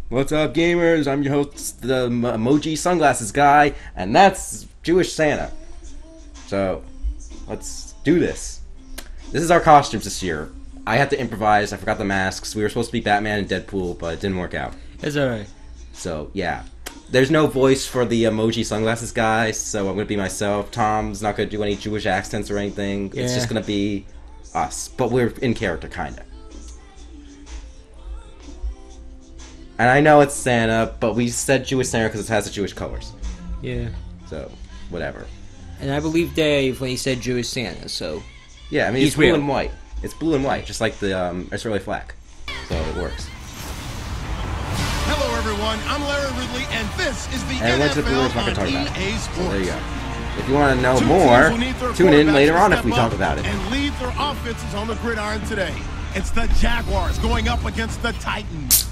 What's up, gamers? I'm your host, the emoji sunglasses guy, and that's Jewish Santa. So, let's do this. This is our costumes this year. I had to improvise. I forgot the masks. We were supposed to be Batman and Deadpool, but it didn't work out. It's alright. So, yeah. There's no voice for the emoji sunglasses guy, so I'm going to be myself. Tom's not going to do any Jewish accents or anything. Yeah. It's just going to be us. But we're in character, kind of. And I know it's Santa, but we said Jewish Santa because it has the Jewish colors. Yeah. So, whatever. And I believe Dave when he said Jewish Santa, so... Yeah, I mean, He's it's blue real. and white. It's blue and white, just like the Israeli flag. So, it works. Hello, everyone. I'm Larry Ridley, and this is the And NFL Brewers not gonna talk on about EA it. Sports. So there you go. If you want to know Two more, teams will need their tune in quarterbacks later to on if step we talk up about it. and lead their offenses on the gridiron today. It's the Jaguars going up against the Titans.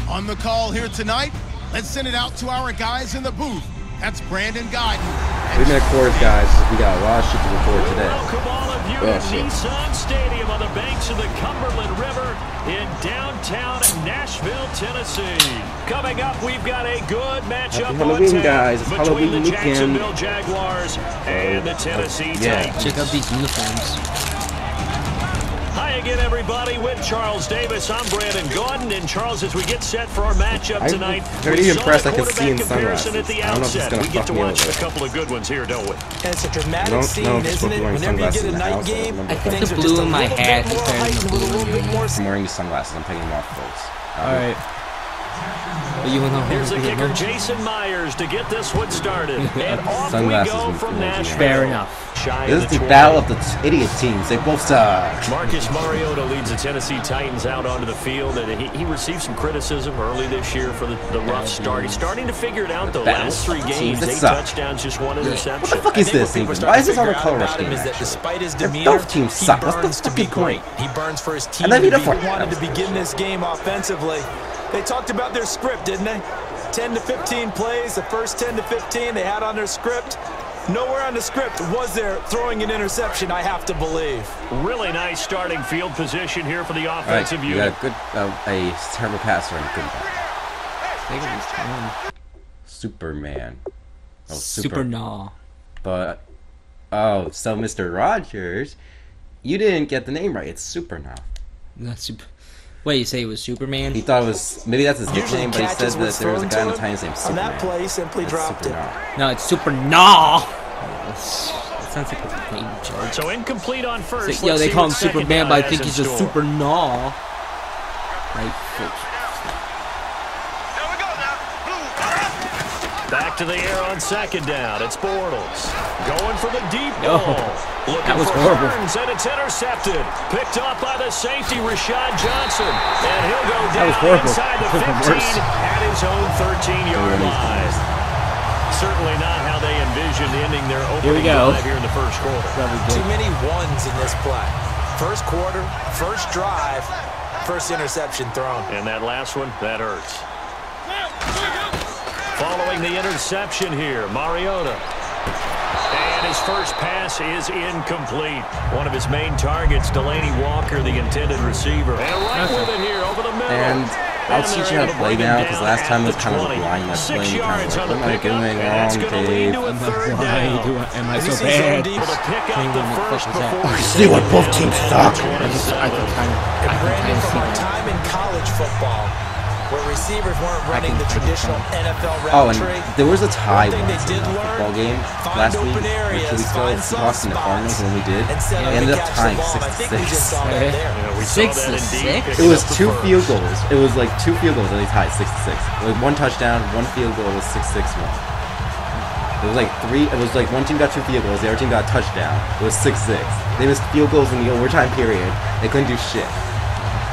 On the call here tonight, let's send it out to our guys in the booth. That's Brandon Guyton. 3 minute quarters, guys. We got a lot of shit to record today. Welcome all of you to Nissan Stadium on the banks of the Cumberland River in downtown Nashville, Tennessee. Coming up, we've got a good matchup Happy Halloween, on tap guys. It's between Halloween the weekend. Jacksonville Jaguars and the Tennessee Titans. Check out these uniforms. Hi again, everybody. With Charles Davis, I'm Brandon Gordon. And Charles, as we get set for our matchup I'm tonight, very we saw impressed the I can see in quarterback comparison sunglasses. at the I don't know if it's outset. gonna We get fuck to me watch over. a couple of good ones here, don't we? And it's a I dramatic don't scene, know if it's isn't worth it? wearing Whenever you sunglasses get a in the night house. game, I I think things the are just blue a in my little bit hat is more better than heightened, the a little blue in bit more. I'm wearing these sunglasses. I'm taking them off, folks. Alright. But you wanna Here's the kicker, Jason Myers, to get this one started. And off we Sunglasses go with from emoji. Nashville. Fair enough. Shy This of is the 20. battle of the idiot teams. They both suck. Marcus Mariota leads the Tennessee Titans out onto the field, and he received some criticism early this year for the rough start. He's starting to figure it out, the battle last 3 of games, teams that 8 suck. touchdowns, just 1 interception. What the fuck is this even? Why is this on a color rush game? Is that actually? despite his They're- demeanor, both teams he suck. What's the burns to be fucking great. point? He burns for his team And then to he be deflected. wanted to begin this game offensively. They talked about their script, didn't they? 10 to 15 plays, the first 10 to 15 they had on their script. Nowhere on the script was there throwing an interception, I have to believe. Really nice starting field position here for the All right, offensive you unit. got a good, a terrible passer and a good pass. Superman. Oh, Super nah. But, oh, so Mr. Rogers, you didn't get the name right. It's Super now. Not super. Wait, you say it was Superman? He thought it was, maybe that's his nickname, but he said Catches that was there was a thrown guy in to the him. Titans named On Superman. that play, he simply That's dropped Super it. Now. No, it's Super nah. That sounds like a name joke. So incomplete on first. Yo, Let's they see call what him second Superman, down but I has think in he's a store. super nah. Right? Back to the air on second down. It's Bortles. Going for the deep No. ball. Looking That was for horrible. Burns, and it's intercepted. Picked up by the safety, Rashad Johnson. And he'll go That was down horrible. inside the That was 15 worse. at his own 13-yard line. Certainly not how they envisioned ending their Here we opening go. drive here in the first quarter. Too many ones in this play. First quarter, first drive, first interception thrown. And that last one, that hurts. Following the interception here, Mariota. And his first pass is incomplete. One of his main targets, Delaney Walker, the intended receiver. And right with it here, over the middle. And I'll teach you how to they're play able to now, bring because him last time down was kind of at the a blind 20. mess 6 playing. yards Kind on of the like, what am I pickup, doing and that's wrong, going to lead Dave? to a third Why down. am I Have you so seen zone bad? deep? Able to pick up the first before he See what both teams suck. I can kind And Brandon, of from our see that. time in college football, where receivers weren't running the traditional NFL route Oh, and tree, there was a tie one thing once they in did a learn, football game find last week, open or 2 areas, weeks ago, find Seahawks soft and the Cardinals spots, when we did. and set up They and ended up catch the tying ball. I think we 6-6. just saw that there. Yeah, we saw 6 that to indeed. 6? It was Picking up the 2 first. field goals. It was like 2 field goals and they tied 6-6. Like 1 touchdown, 1 field goal was 6-6-1. It was like 3. It was like one team got 2 field goals, the other team got a touchdown. It was 6-6. They missed field goals in the overtime period. They couldn't do shit.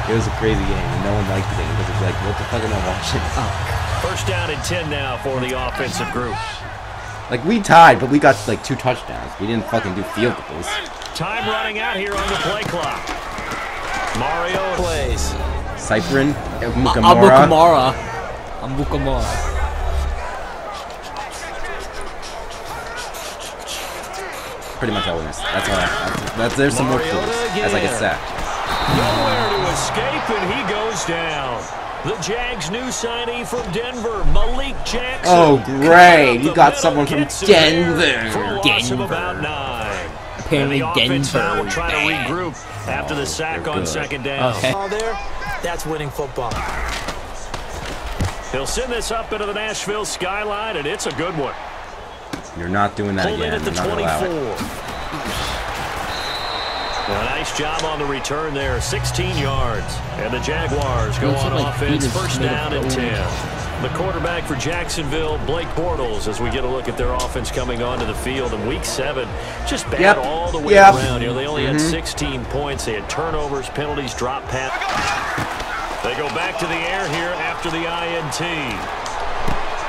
It was a crazy game, and no one liked the game because it was like, what the fuck am I watching? First down and 10 now for the offensive group. Like, we tied, but we got like 2 touchdowns. We didn't fucking do field goals. Time running out here on the play clock. Mario Plays. Cyprin, Abu Mukamara. Kamara. Abu Kamara. Pretty much all we missed. That's all. There's some more clues Mariota as I get again. sacked. nowhere to escape, and he goes down. The Jags' new signee from Denver, Malik Jackson. Oh, great. You got someone from Denver. About 9. Apparently Denver will try to regroup after the sack on second down. Okay. There, that's winning football. He'll send this up into the Nashville skyline, and it's a good one. You're not doing that Pulled in again. at the You're not 24. allowed. Well, a nice job on the return there, 16 yards. And the Jaguars go on like offense, Peter's first made down a and throw. 10. The quarterback for Jacksonville, Blake Bortles, as we get a look at their offense coming onto the field in Week 7. Just bad all the way around. You know, they only had 16 points. They had turnovers, penalties, drop pass. They go back to the air here after the INT.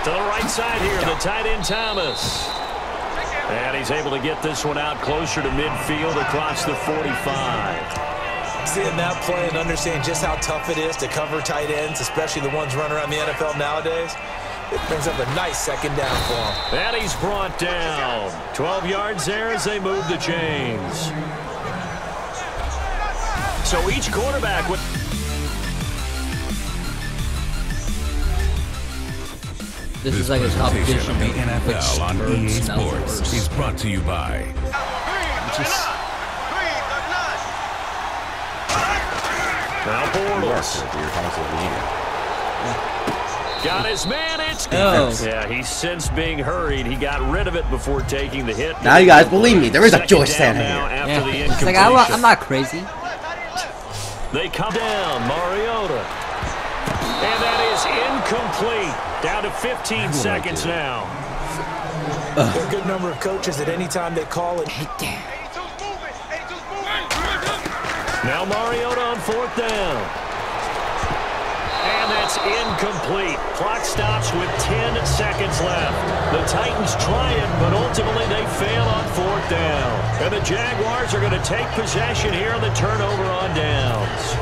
To the right side here, the tight end Thomas. And he's able to get this one out closer to midfield across the 45. Seeing that play and understanding just how tough it is to cover tight ends, especially the ones running around the NFL nowadays, it brings up a nice second down for him. And he's brought down. 12 yards there as they move the chains. So each quarterback with... This is like a competition of the NFL on EA Sports is brought to you by. Now Bortles. Got his man, it's Yeah, he's since being hurried. He got rid of it before taking the hit. Now you guys believe me. There is a Joyce Santa here. After the It's like, I'm not crazy. They come down, Mariota. And that is incomplete. Down to 15 seconds now. There are a good number of coaches at any time they call it. Now Mariota on fourth down. And that's incomplete. Clock stops with 10 seconds left. The Titans trying, but ultimately they fail on fourth down. And the Jaguars are going to take possession here on the turnover on downs.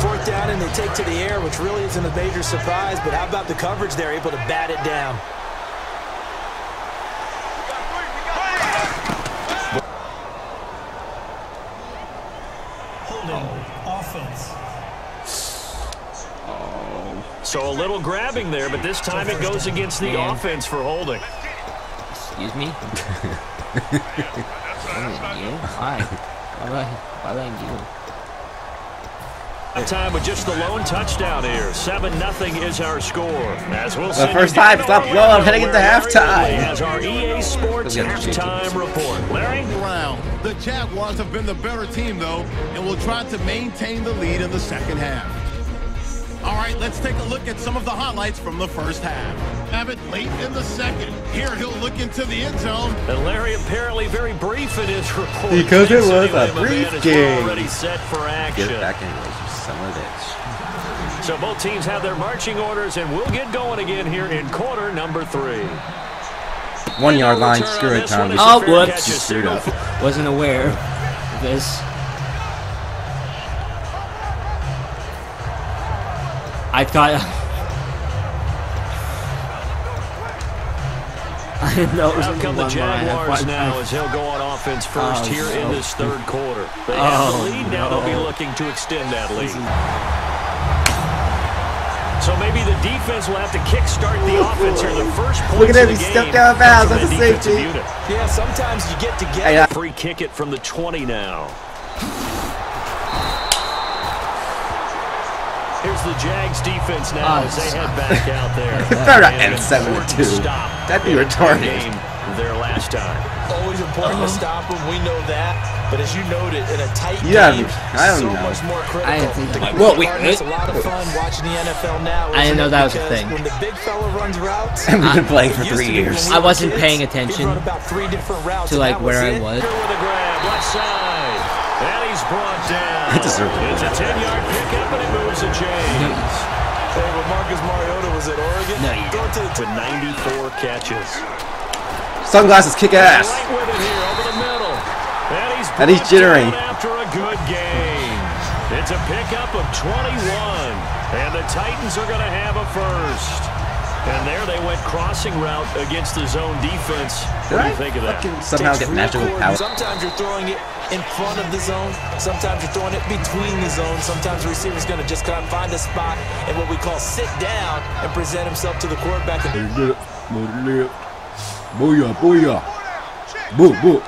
Fourth down and they take to the air, which really isn't a major surprise, but how about the coverage there, able to bat it down? So a little grabbing there, but this time it goes against the offense for holding. Excuse me? Why? Why would I do? Time with just the lone touchdown here. 7-0 is our score. As we'll The first time, stop going, heading into halftime. As our EA Sports halftime report. Larry? Round. The Jaguars have been the better team, though, and will try to maintain the lead in the second half. All right, let's take a look at some of the highlights from the first half. Have it late in the second. Here he'll look into the end zone. And Larry apparently very brief in his report. Because it was a brief game. Already set for action. Get back anyways, you son of a bitch. So both teams have their marching orders, and we'll get going again here in quarter number 3. 1 yard line, screw it, Tom. Oh, whoops. You screwed up. Wasn't aware of this. I thought... I didn't know it was Out come the Jaguars now as he'll go on offense first here in this third quarter. They have the lead now. They'll be looking to extend that lead. So maybe the defense will have to kickstart the offense here. The first point. Look at him, he stepped out of bounds. That's a safety. Yeah, sometimes you get together. Free kick it from the 20 now. Here's the Jags defense now as they head back out there. Better not end 7-2. That'd be retarded. Their last time. Always important to stop them. We know that. But as you noted, in a tight game, I don't so know. much more critical. I didn't think that. Well, it's a lot of fun watching the NFL now. I didn't know that was a because thing. When the big fella runs routes, We've been playing for it used 3 to be years. when we I wasn't were paying kids, attention he'd run about 3 different routes, to and like that where I it. was. Here with a grab, left side. And he's brought down. I deserve it. It's a 10-yard pickup, and it moves the chains. Hey, when Marcus Mariota was at Oregon, No, you throw it to With 94 catches. Sunglasses kick ass. Right with it here, over the middle. And he's jittering. After a good game. It's a pickup of 21. And the Titans are going to have a first. And there they went crossing route against the zone defense. What do you think of that? Somehow get magical power. Sometimes you're throwing it in front of the zone. Sometimes you're throwing it between the zones. Sometimes the receiver's going to just kind of find a spot and what we call sit down and present himself to the quarterback. Booyah, booyah. Boo, boo.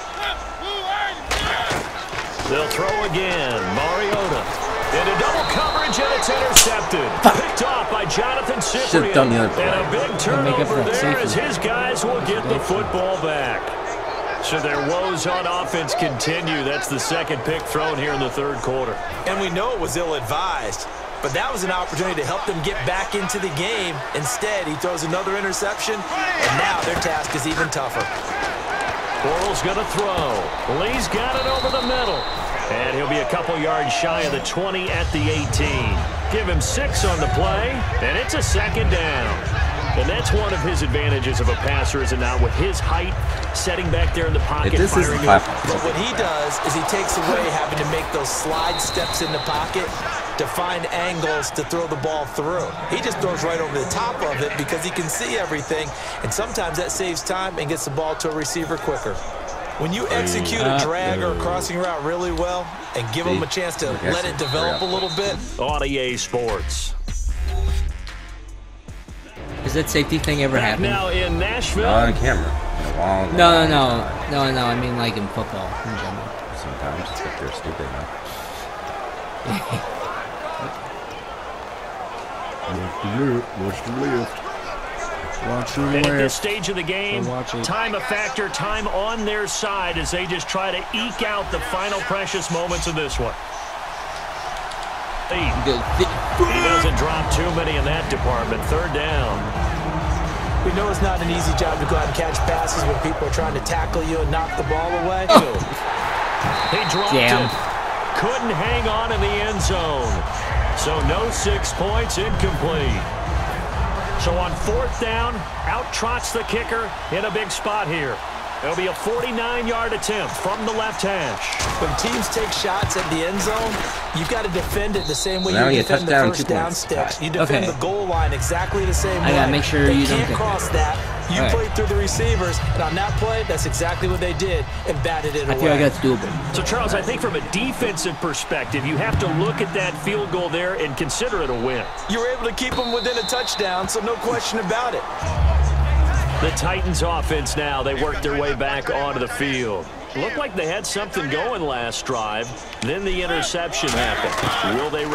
They'll throw again. Mariota. Into double coverage, and it's intercepted. Picked off by Jonathan Cyprien. Done the other and a big turnover there safety. as his guys will get the football back. So their woes on offense continue. That's the second pick thrown here in the third quarter. And we know it was ill-advised, but that was an opportunity to help them get back into the game. Instead, he throws another interception, and now their task is even tougher. Bortles going to throw. Lee's got it over the middle. And he'll be a couple yards shy of the 20 at the 18. Give him 6 on the play, and it's a second down. And that's one of his advantages of a passer, is it not? With his height, setting back there in the pocket, This is firing. but what he does is he takes away having to make those slide steps in the pocket to find angles to throw the ball through. He just throws right over the top of it because he can see everything, and sometimes that saves time and gets the ball to a receiver quicker. When you execute a drag or a crossing route really well and give them a chance to let it develop a little bit. On EA Sports. Has that safety thing ever happened? Now in Nashville. on camera. No. I mean like in football in general. Sometimes it's like they're stupid now. Watch the lift. Watch the And at this lift. stage of the game, time a factor, time on their side as they just try to eke out the final precious moments of this one. He doesn't drop too many in that department. Third down. We know it's not an easy job to go out and catch passes when people are trying to tackle you and knock the ball away. He dropped it. Couldn't hang on in the end zone. So no 6 points, incomplete. So on fourth down, out trots the kicker in a big spot here. It'll be a 49-yard attempt from the left hash. When teams take shots at the end zone, you've got to defend it the same way Now you you defend the touchdown, first 2 down points. sticks. You defend Okay. the goal line exactly the same way. I gotta make sure they you don't can't get cross that. that. You play through the receivers, and on that play, that's exactly what they did and batted it away. I feel like that's doable. So, Charles, I think from a defensive perspective, you have to look at that field goal there and consider it a win. You were able to keep them within a touchdown, so no question about it. The Titans offense now, they worked their way back onto the field. Looked like they had something going last drive. Then the interception happened. Will they...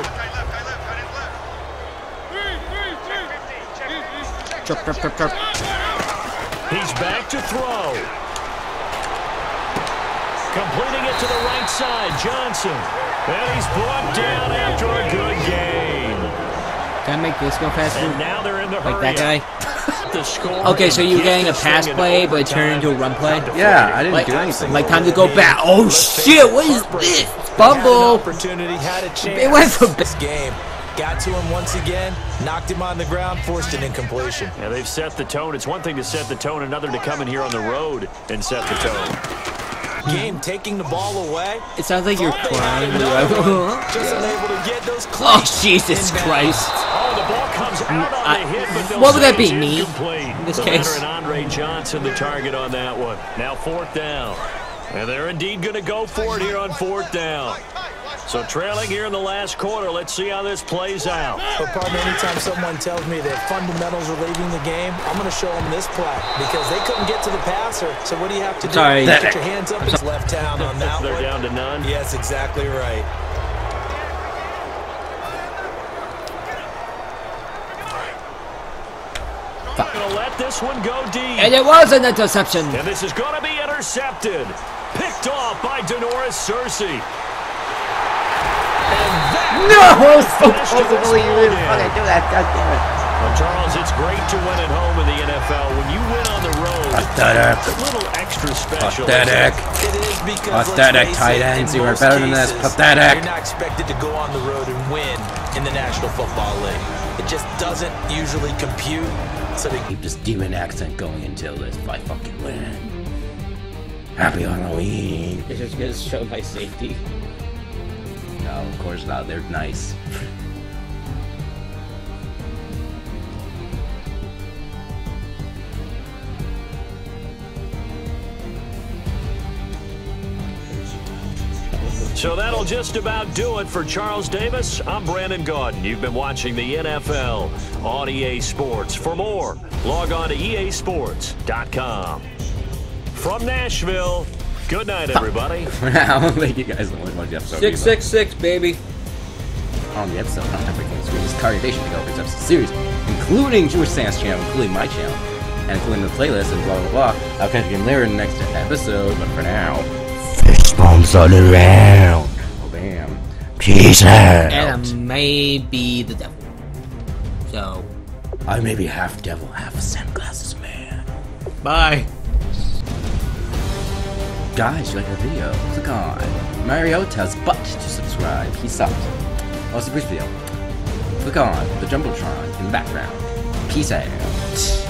He's back to throw. Completing it to the right side, Johnson. And he's brought down after a good game. Can I make this go faster? And now they're in the Like that guy? The score. Okay, so you're getting a pass play, but it turned into a run play? Yeah, I didn't Like, do anything. like time to go back. Oh shit, what is this? Fumble! Opportunity, had a chance. It went for this game. Got to him once again, knocked him on the ground, forced an incompletion. Yeah, they've set the tone. It's one thing to set the tone, another to come in here on the road and set the tone. Game taking the ball away. It sounds like you're crying. Just unable to get those Oh, Jesus Christ. Oh, the ball comes out on the hit, but they'll What would that say be, it's me? incomplete. In this The case? veteran Andre Johnson, the target on that one. Now fourth down. And they're indeed going to go for it here on fourth down. So trailing here in the last quarter, let's see how this plays out. But pardon me, anytime someone tells me that fundamentals are leaving the game, I'm going to show them this play because they couldn't get to the passer. So what do you have to do? Sorry. Get your hands up. It's left down on that They're one. down to none. Yes, exactly right. Going to let this one go deep. And it was an interception. And this is going to be intercepted. Picked off by Denoris Searcy. No! Supposedly you didn't fucking do that. God damn it. Well, Charles, it's great to win at home in the NFL. When you win on the road, Pathetic. it's a little extra special. Pathetic. It is because Pathetic let's face tight it, ends. in You are most better than this. cases, Pathetic. You're not expected to go on the road and win in the National Football League. It just doesn't usually compute. So they Keep this demon accent going until this I fucking win. Happy Halloween. It's just going to show my safety. No, of course not. They're nice. So that'll just about do it for Charles Davis. I'm Brandon Gaudin. You've been watching the NFL on EA Sports. For more, log on to easports.com. From Nashville, good night, everybody. For now, thank you guys so much for the episode. 666, baby. On the episode, not everything screen is Cardiation Developers episode series, including Jewish Sans channel, including my channel, and including the playlist and blah blah blah. I'll catch you again later in the next episode, but for now, fist bumps all around. Oh damn. Peace out. And I may be the devil. So I may be half devil, half sunglasses man. bye. Guys, you like the video? Click on Mariota's butt to subscribe. Peace out. Also, brief video. Click on the Jumbotron in the background. Peace out.